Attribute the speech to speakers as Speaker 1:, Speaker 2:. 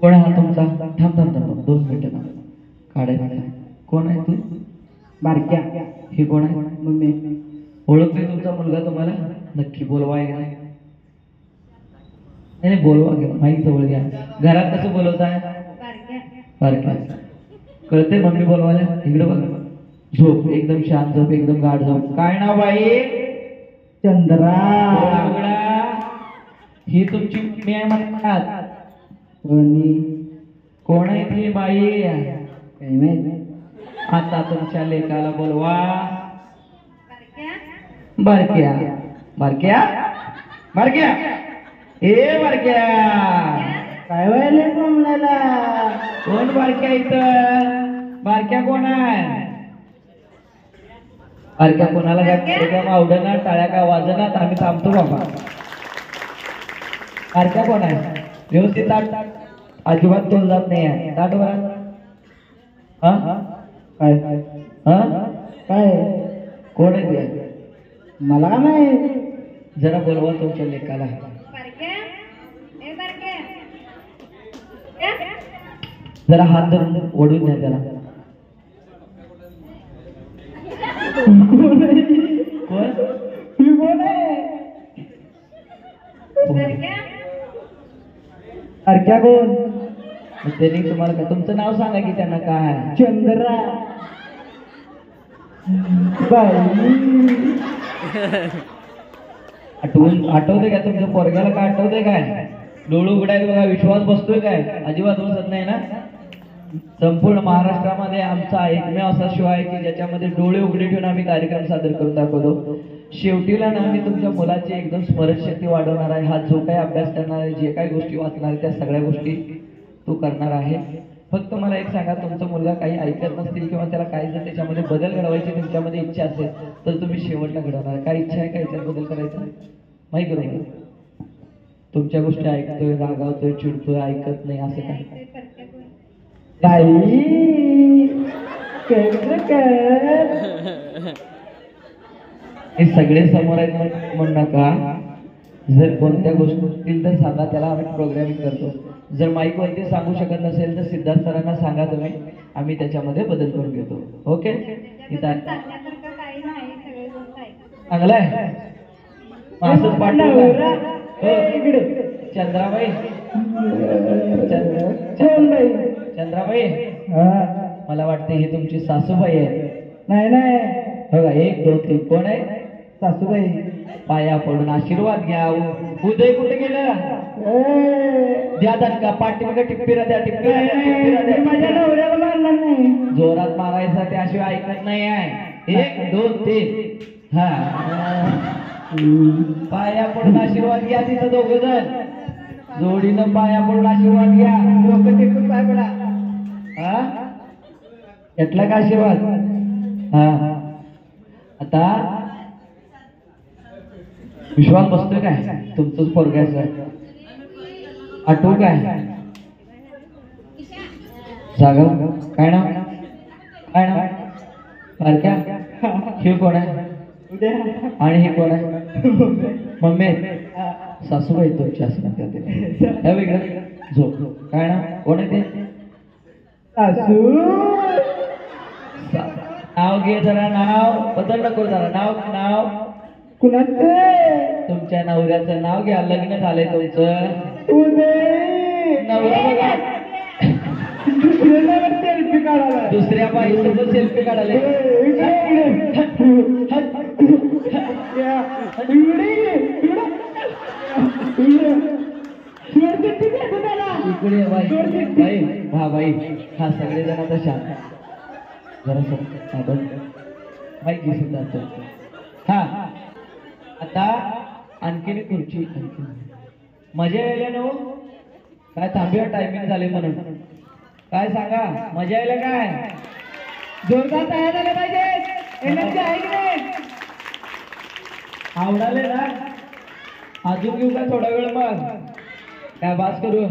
Speaker 1: कोण आहे हा तुमचा? थांब थांब थांब 2 मिनिटं थांब. काढायचं. कोण आहे तू?
Speaker 2: बारक्या.
Speaker 1: हे कोण आहे?
Speaker 2: मम्मी.
Speaker 1: ओळखतोय तुमचा मुलगा तुम्हाला? नक्की बोलवा एकदा. नाही नाही, बोलवा घ्या, माहीत जवळ घ्या. घरात कसं बोलवताय? बारक्या. कळते मम्मी बोलवायला? इकडे बघा. झोप, एकदम शांत झोप, एकदम गाढ झोप. काय नाव बाई?
Speaker 2: चंद्रा.
Speaker 1: ही तुमची मी आहे म्हणतात. कोण आहे ती बाई?
Speaker 2: काय माहित.
Speaker 1: आता तुमच्या लेकाला बोलवा. बारक्या. बारक्या. बारक्या. ए बारक्या.
Speaker 2: काय व्हायला कोणाला?
Speaker 1: कोण बारक्या इथं? बारक्या कोण आहे? बारक्या कोणाला काय आवडणार? टाळ्या का वाजनात? आम्ही थांबतो बाबा. बारक्या कोण आहे? व्यवस्थित ताट. अजिबात तोल जात नाही आहे. ताट बरं. हा
Speaker 2: काय
Speaker 1: हा
Speaker 2: काय
Speaker 1: कोण आहे ते?
Speaker 2: मला नाही.
Speaker 1: जरा बोलवा तुमच्या लेकाला. जरा हात धरून ओढून द्या त्याला. कोण?
Speaker 2: कोण आहे? बारक्या कोण?
Speaker 1: त्यांनी तुम्हाला काय तुमचं नाव सांगा की त्यांना काय?
Speaker 2: चंद्रा. बाई.
Speaker 1: आठवते का तुमच्या पोरग्याला? काय आठवते काय? डोळं उघडायला बघा, विश्वास बसतोय काय? अजिबात बसत नाही ना. संपूर्ण महाराष्ट्रामध्ये आमचा एकमेव असा शो आहे की ज्याच्यामध्ये डोळे उघडे ठेवून आम्ही कार्यक्रम सादर करून दाखवतो. शेवटीला ना मी तुमच्या मुलाची एकदम स्मरणशक्ती वाढवणार आहे. हा जो काही अभ्यास करणार आहे, जे काही गोष्टी वाचणार आहे, त्या सगळ्या गोष्टी तू करणार आहे. फक्त मला एक सांगा, तुमचा मुलगा काही ऐकत नसतील किंवा त्याला काही जर त्याच्यामध्ये बदल घडवायची तुमच्यामध्ये इच्छा असेल तर तुम्ही शेवटला घडवणार. काय इच्छा आहे का याच्यात बदल करायचा? माहिती बरोबर. तुमच्या गोष्टी ऐकतोय, रागावतोय, चिडतोय, ऐकत नाही, असं काय? हे सगळे समोर आहेत म्हणू नका. जर कोणत्या गोष्टी असतील तर सांगा, त्याला आम्ही प्रोग्रामिंग करतो. जर माईक वरती सांगू शकत नसेल तर सिद्धार्थ सरांना सांगा तुम्ही, आम्ही त्याच्यामध्ये बदल करून घेतो. ओके. चांगलं आहे. असंच पाठवलं. चंद्राबाई. चंद्राबाई, मला वाटते ही तुमची सासूबाई आहे.
Speaker 2: नाही नाही.
Speaker 1: बघा 1 2 3. कोण आहे?
Speaker 2: सासूबाई.
Speaker 1: पाया पडून आशीर्वाद घ्या. उदय कुठे गेलं? द्या दणका. पाठीमागे टिप्पीरा द्या. टिप्पीरा द्या.
Speaker 2: माझ्या नवऱ्याला मारला नाही.
Speaker 1: जोरात मारायचा, त्याशिवाय ऐकत नाही आहे. 1 2 3. हा, पाया पडून आशीर्वाद घ्या. तिथं 2 जण जोडीनं पाया पडून आशीर्वाद घ्या. डोकं टेकून पाय पडा. हा, घेतला का आशीर्वाद? हा. आता विश्वास बसतोय काय? तुमचंच पोरगायचं. आठवू काय? जागा. काय नाव? काय नाव? बारक्या. हे कोण आहे? आणि हे कोण आहे? मम्मी. सासूबाई तुमची असं त्या वेगळं. झोप. काय नाव? कोण आहे ते?
Speaker 2: सासू.
Speaker 1: नाव घे जरा. नाव बदल नको जरा. नाव
Speaker 2: कुणाचं?
Speaker 1: तुमच्या नवऱ्याचं नाव घ्या. लग्न झालंय तुमचं. नवरा बघा.
Speaker 2: सेल्फी काढायला.
Speaker 1: दुसऱ्या बाईसोबत सेल्फी काढायला. इकडे बाई. हा बाई. हा सगळे जण आता शांत जरा बाईक दिसून जातो. हा, आता आणखीन खुर्ची. मजा यायला ना? काय थांबूया? टायमिंग झाले म्हणून. काय सांगा, मजा यायला काय? जोरदार तयार झाले पाहिजे. एनर्जी आहे की नाही? आवडाले ना? अजून घेऊ का थोडा वेळ? मग काय बास करू?